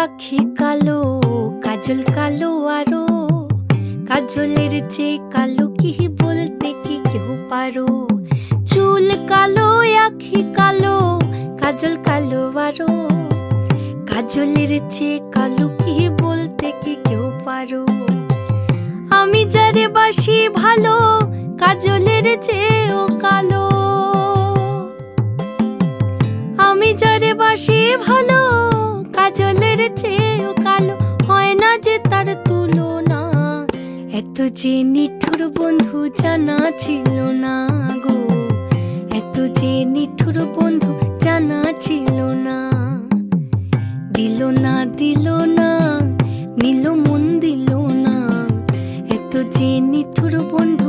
আখি কালো, কাজল কালো আরো, কাজলের চেয়ে কালো কি বলতে কি কেউ পারো। চুল কালো, আখি কালো, কাজল কালো আরো, কাজলের চেয়ে কালো কি বলতে কি কেউ পারো। আমি যারে বাসি ভালো, কাজলের চেয়েও কালো। আমি যারে বাসি ভালো, কাজলের চেয়েও কালো। হয় না যে তার তুলনা, এত যে নিঠুর বন্ধু জানা ছিল না গো, এত যে নিঠুর বন্ধু জানা ছিল না। দিল না দিল না, নিল মন দিল না, এত যে নিঠুর বন্ধু